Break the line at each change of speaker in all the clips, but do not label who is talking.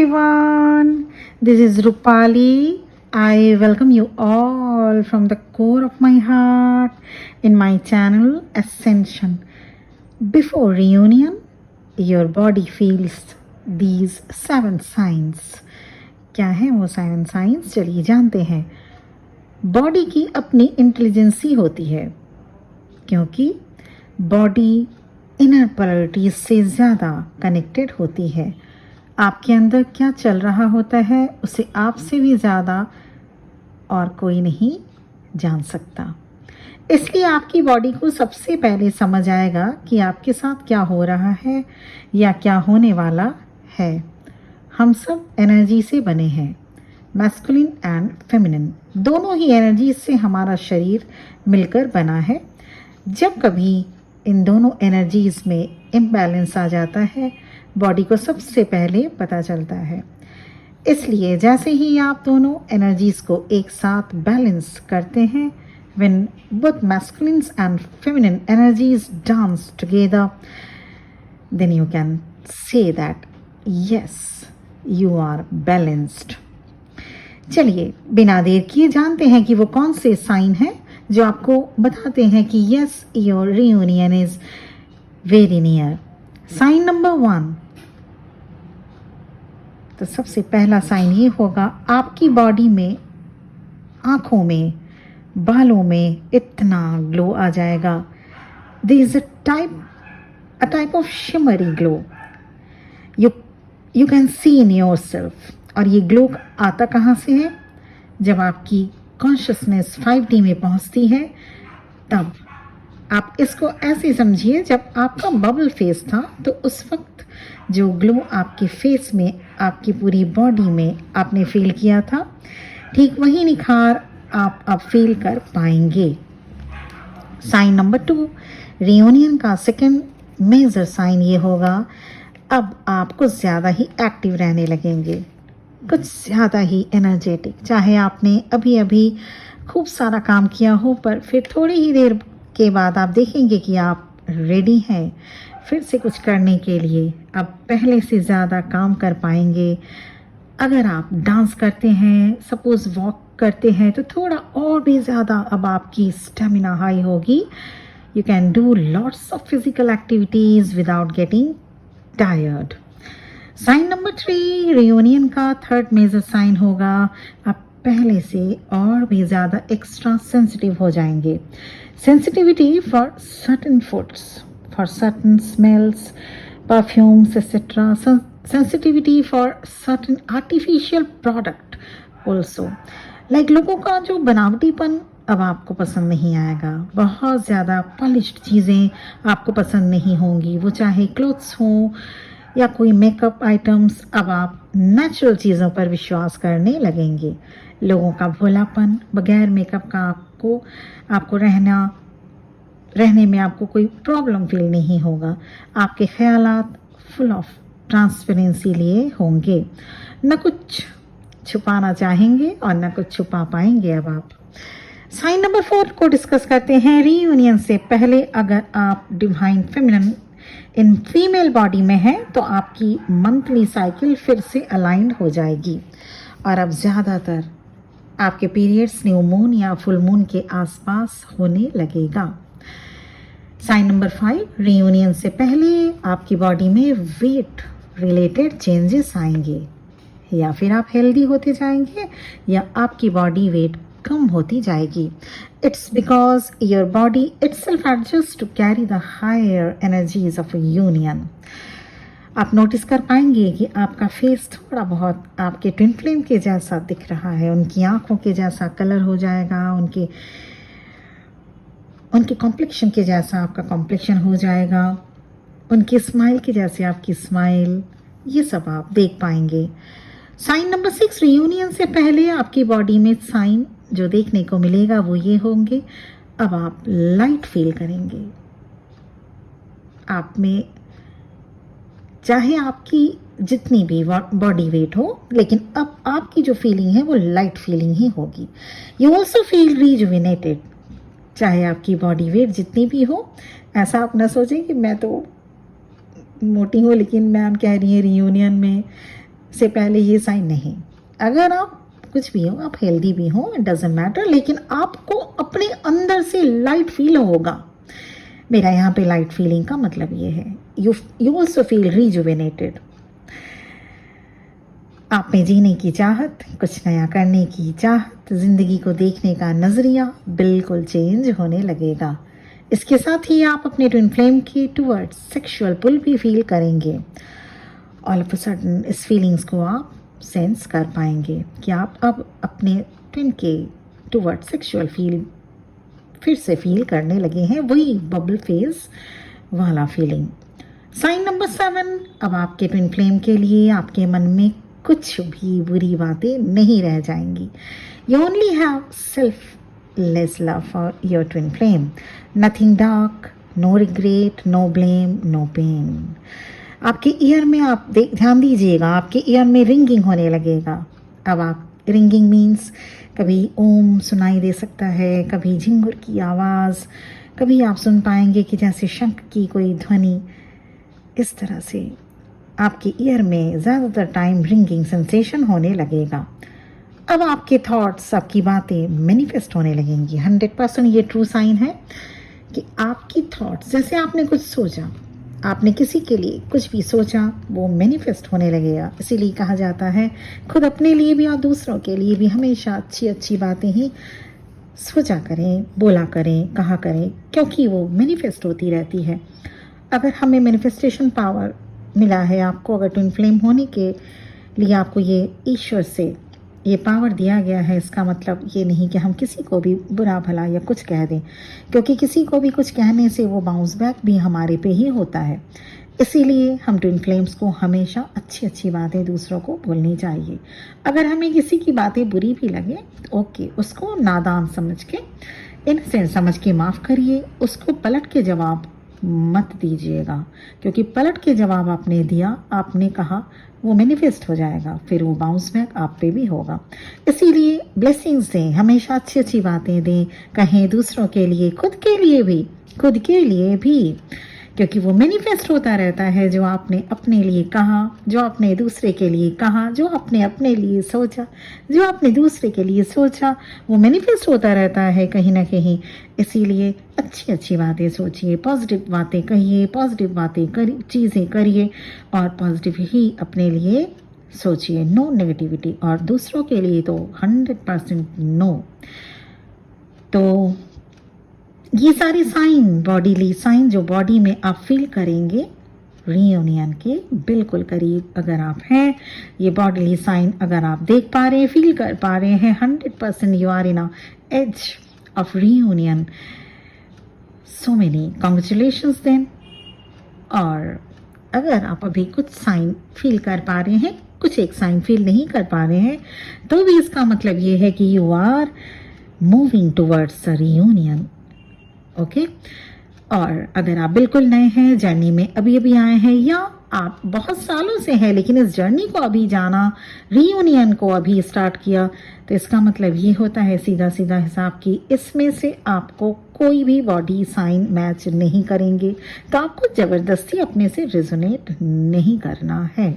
everyone, this is Rupali. I welcome you all from the core of my heart in my channel Ascension. Before reunion, your body feels these 7 signs. क्या है वो 7 signs? चलिए जानते हैं. Body की अपनी intelligence होती है क्योंकि बॉडी इनर पोलैरिटीज से ज़्यादा कनेक्टेड होती है. आपके अंदर क्या चल रहा होता है उसे आपसे भी ज़्यादा और कोई नहीं जान सकता. इसलिए आपकी बॉडी को सबसे पहले समझ आएगा कि आपके साथ क्या हो रहा है या क्या होने वाला है. हम सब एनर्जी से बने हैं, मैस्कुलिन एंड फेमिनिन. दोनों ही एनर्जी से हमारा शरीर मिलकर बना है. जब कभी इन दोनों एनर्जीज में इम्बैलेंस आ जाता है, बॉडी को सबसे पहले पता चलता है. इसलिए जैसे ही आप दोनों एनर्जीज को एक साथ बैलेंस करते हैं, when both masculine and feminine energies dance together, then you can say that yes, you are balanced. चलिए बिना देर किए जानते हैं कि वो कौन से साइन हैं जो आपको बताते हैं कि yes, your reunion is very near. Sign number 1. तो सबसे पहला साइन ये होगा, आपकी बॉडी में, आँखों में, बालों में इतना ग्लो आ जाएगा. There is a type of shimmery glow. You can see in yourself. और ये ग्लो आता कहाँ से है? जब आपकी कॉन्शियसनेस 5D में पहुँचती है तब. आप इसको ऐसे समझिए, जब आपका बबल फेस था तो उस वक्त जो ग्लो आपके फेस में, आपकी पूरी बॉडी में आपने फील किया था, ठीक वही निखार आप अब फील कर पाएंगे. साइन नंबर 2, रियूनियन का सेकंड मेजर साइन ये होगा, अब आप कुछ ज़्यादा ही एक्टिव रहने लगेंगे, कुछ ज़्यादा ही एनर्जेटिक. चाहे आपने अभी अभी खूब सारा काम किया हो, पर फिर थोड़ी ही देर के बाद आप देखेंगे कि आप रेडी हैं फिर से कुछ करने के लिए. अब पहले से ज़्यादा काम कर पाएंगे. अगर आप डांस करते हैं, सपोज़ वॉक करते हैं, तो थोड़ा और भी ज़्यादा अब आपकी स्टेमिना हाई होगी. You can do lots of physical activities without getting tired. Sign number 3, reunion का थर्ड मेजर साइन होगा, आप पहले से और भी ज़्यादा एक्स्ट्रा सेंसिटिव हो जाएंगे. Sensitivity for certain foods, for certain smells, perfumes etcetera. Sensitivity for certain artificial product also. Like लोगों का जो बनावटीपन अब आपको पसंद नहीं आएगा. बहुत ज़्यादा पॉलिश्ड चीज़ें आपको पसंद नहीं होंगी, वो चाहे क्लोथ्स हों या कोई मेकअप आइटम्स. अब आप नेचुरल चीज़ों पर विश्वास करने लगेंगे. लोगों का भोलापन, बगैर मेकअप का आपको रहने में आपको कोई प्रॉब्लम फील नहीं होगा. आपके ख्यालात फुल ऑफ ट्रांसपेरेंसी लिए होंगे. न कुछ छुपाना चाहेंगे और न कुछ छुपा पाएंगे अब आप. साइन नंबर 4 को डिस्कस करते हैं. रीयूनियन से पहले अगर आप divine feminine in female body में है तो आपकी मंथली साइकिल फिर से अलाइंड हो जाएगी और अब ज़्यादातर आपके पीरियड्स न्यू मून या फुल मून के आसपास होने लगेगा. साइन नंबर 5, रियूनियन से पहले आपकी बॉडी में वेट रिलेटेड चेंजेस आएंगे. या फिर आप हेल्दी होते जाएंगे या आपकी बॉडी वेट कम होती जाएगी. It's because your body itself adjust to carry the higher energies of union. आप नोटिस कर पाएंगे कि आपका फेस थोड़ा बहुत आपके ट्विन फ्लेम के जैसा दिख रहा है. उनकी आंखों के जैसा कलर हो जाएगा, उनके कॉम्प्लेक्शन के जैसा आपका कॉम्प्लेक्शन हो जाएगा, उनकी स्माइल के जैसे आपकी स्माइल, ये सब आप देख पाएंगे. साइन नंबर 6, रियूनियन से पहले आपकी बॉडी में साइन जो देखने को मिलेगा वो ये होंगे, अब आप लाइट फील करेंगे. आप में चाहे आपकी जितनी भी बॉडी वेट हो, लेकिन अब आपकी जो फीलिंग है वो लाइट फीलिंग ही होगी. You also feel rejuvenated. चाहे आपकी बॉडी वेट जितनी भी हो, ऐसा आप ना सोचें कि मैं तो मोटी हूँ लेकिन मैम कह रही है रियूनियन में से पहले ये साइन नहीं। अगर आप कुछ भी हो, आप हेल्दी भी हो, इट डजेंट मैटर, लेकिन आपको अपने अंदर से लाइट फील होगा। मेरा यहाँ पे लाइट फीलिंग का मतलब ये है, यू ऑल्सो फील रिजुवेनेटेड। आप में जीने की चाहत, कुछ नया करने की चाहत, जिंदगी को देखने का नजरिया बिल्कुल चेंज होने लगेगा। इसके साथ ही आप अपने ट्विन फ्लेम की टुवर्ड्स सेक्सुअल पुल भी फील करेंगे। ऑल ऑफ अ सडन इस फीलिंग्स को आप सेंस कर पाएंगे कि आप अब अपने ट्विन के टुवर्ड सेक्सुअल फील फिर से फील करने लगे हैं, वही बबल फेज वाला फीलिंग। साइन नंबर 7, अब आपके ट्विन फ्लेम के लिए आपके मन में कुछ भी बुरी बातें नहीं रह जाएंगी। You only have selfless love for your twin flame, nothing dark, no regret, no blame, no pain. आपके ईयर में आप ध्यान दीजिएगा, आपके ईयर में रिंगिंग होने लगेगा। अब आप रिंगिंग मीन्स कभी ओम सुनाई दे सकता है, कभी झिंगुर की आवाज़, कभी आप सुन पाएंगे कि जैसे शंख की कोई ध्वनि। इस तरह से आपके ईयर में ज़्यादातर टाइम रिंगिंग सेंसेशन होने लगेगा। अब आपके थॉट्स, आपकी बातें मैनिफेस्ट होने लगेंगी। 100% ये ट्रू साइन है कि आपकी थॉट्स, जैसे आपने कुछ सोचा, आपने किसी के लिए कुछ भी सोचा, वो मैनिफेस्ट होने लगेगा। इसीलिए कहा जाता है खुद अपने लिए भी और दूसरों के लिए भी हमेशा अच्छी अच्छी बातें ही सोचा करें, बोला करें, कहा करें, क्योंकि वो मैनिफेस्ट होती रहती है। अगर हमें मैनिफेस्टेशन पावर मिला है, आपको अगर ट्विन फ्लेम होने के लिए आपको ये ईश्वर से ये पावर दिया गया है, इसका मतलब ये नहीं कि हम किसी को भी बुरा भला या कुछ कह दें, क्योंकि किसी को भी कुछ कहने से वो बाउंस बैक भी हमारे पे ही होता है। इसीलिए हम ट्विन फ्लेम्स को हमेशा अच्छी अच्छी बातें दूसरों को बोलनी चाहिए। अगर हमें किसी की बातें बुरी भी लगे, ओके, उसको नादान समझ के, इनसेंट समझ के माफ़ करिए, उसको पलट के जवाब मत दीजिएगा, क्योंकि पलट के जवाब आपने दिया, आपने कहा, वो मैनिफेस्ट हो जाएगा, फिर वो बाउंस बैक आप पे भी होगा। इसीलिए ब्लेसिंग्स दें, हमेशा अच्छी अच्छी बातें दें, कहें दूसरों के लिए, खुद के लिए भी, क्योंकि वो मैनिफेस्ट होता रहता है। जो आपने अपने लिए कहा, जो आपने दूसरे के लिए कहा, जो आपने अपने लिए सोचा, जो आपने दूसरे के लिए सोचा, वो मैनिफेस्ट होता रहता है कहीं ना कहीं। इसीलिए अच्छी अच्छी बातें सोचिए, पॉजिटिव बातें कहिए, पॉजिटिव बातें चीज़ें करिए और पॉजिटिव ही अपने लिए सोचिए। नो नेगेटिविटी, और दूसरों के लिए तो 100% नो। तो ये सारे साइन, बॉडीली साइन जो बॉडी में आप फील करेंगे रीयूनियन के बिल्कुल करीब अगर आप हैं, ये बॉडीली साइन अगर आप देख पा रहे हैं, फील कर पा रहे हैं, 100% you are in a edge of reunion. So many congratulations then. और अगर आप अभी कुछ साइन फील कर पा रहे हैं, कुछ एक साइन फील नहीं कर पा रहे हैं, तो भी इसका मतलब ये है कि you are moving towards a reunion. Okay. और अगर आप बिल्कुल नए हैं, जर्नी में अभी अभी आए हैं, या आप बहुत सालों से हैं लेकिन इस जर्नी को अभी जाना, रीयूनियन को अभी स्टार्ट किया, तो इसका मतलब ये होता है सीधा सीधा हिसाब कि इसमें से आपको कोई भी बॉडी साइन मैच नहीं करेंगे, तो आपको ज़बरदस्ती अपने से रिजोनेट नहीं करना है।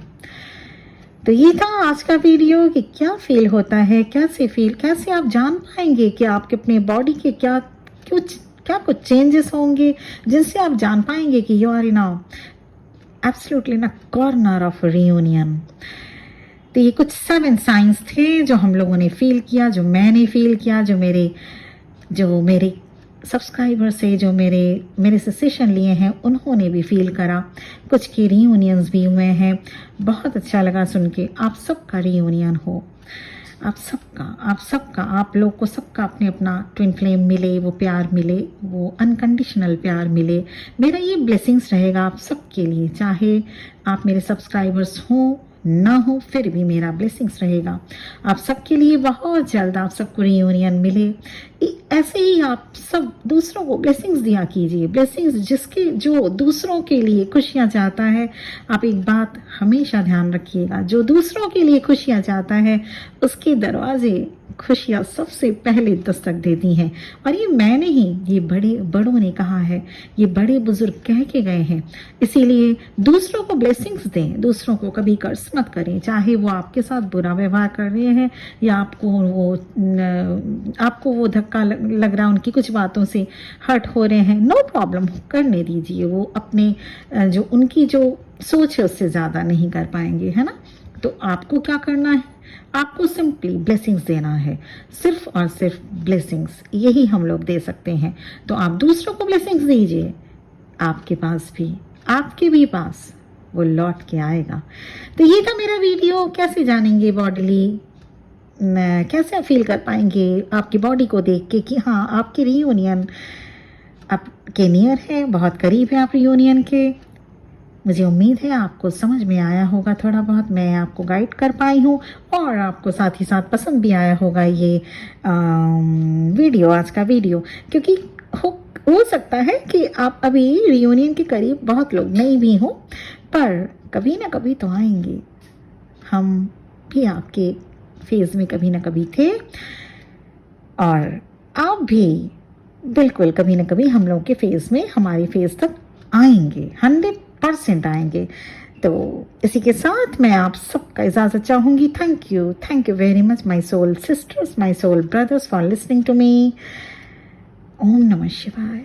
तो ये था आज का वीडियो कि क्या फील होता है, कैसे आप जान पाएंगे कि आपके अपने बॉडी के क्या कुछ चेंजेस होंगे, जिनसे आप जान पाएंगे कि you are in absolutely in a corner of reunion. तो ये कुछ 7 साइंस थे जो हम लोगों ने फील किया, जो मैंने फील किया, जो मेरे सब्सक्राइबर से, जो मेरे से सेशन लिए हैं, उन्होंने भी फील करा। कुछ के रीयूनियंस भी हुए हैं। बहुत अच्छा लगा सुन के। आप सबका रीयूनियन हो, आप लोग को सबका अपने अपना ट्विन फ्लेम मिले, वो प्यार मिले, वो अनकंडीशनल प्यार मिले। मेरा ये ब्लेसिंग्स रहेगा आप सबके लिए, चाहे आप मेरे सब्सक्राइबर्स हों ना हो, फिर भी मेरा ब्लेसिंग्स रहेगा आप सबके लिए। बहुत जल्द आप सबको रीयूनियन मिले। ऐसे ही आप सब दूसरों को ब्लेसिंग्स दिया कीजिए। ब्लेसिंग्स जो दूसरों के लिए खुशियाँ चाहता है, आप एक बात हमेशा ध्यान रखिएगा, जो दूसरों के लिए खुशियाँ चाहता है उसके दरवाजे खुशियाँ सबसे पहले दस्तक देती हैं। और ये मैं नहीं, ये बड़ों ने कहा है, ये बड़े बुजुर्ग कह के गए हैं। इसीलिए दूसरों को ब्लेसिंग्स दें, दूसरों को कभी कर्ज मत करें, चाहे वो आपके साथ बुरा व्यवहार कर रहे हैं या आपको वो धक्का लग रहा है, उनकी कुछ बातों से हर्ट हो रहे हैं, नो प्रॉब्लम, करने दीजिए। वो अपने जो उनकी जो सोच है उससे ज़्यादा नहीं कर पाएंगे, है ना। तो आपको क्या करना है, आपको सिंपली ब्लेसिंग्स देना है, सिर्फ और सिर्फ ब्लेसिंग्स, यही हम लोग दे सकते हैं। तो आप दूसरों को ब्लेसिंग्स दीजिए, आपके पास भी, आपके भी पास वो लौट के आएगा। तो ये था मेरा वीडियो, कैसे जानेंगे बॉडीली, कैसे फील कर पाएंगे आपकी बॉडी को देख के कि हाँ आपकी रियूनियन आपके नियर है, बहुत करीब है आप रियूनियन के। मुझे उम्मीद है आपको समझ में आया होगा, थोड़ा बहुत मैं आपको गाइड कर पाई हूँ और आपको साथ ही साथ पसंद भी आया होगा ये वीडियो, आज का वीडियो। क्योंकि हो सकता है कि आप अभी रियूनियन के करीब बहुत लोग नहीं भी हो, पर कभी ना कभी तो आएंगे। हम भी आपके फेज़ में कभी ना कभी थे और आप भी बिल्कुल कभी ना कभी हम लोगों के फेज़ में, हमारे फेज़ तक आएंगे, 100% आएंगे। तो इसी के साथ मैं आप सबका इजाज़त चाहूँगी। Thank you very much my soul sisters, my soul brothers for listening to me. ओम नमः शिवाय।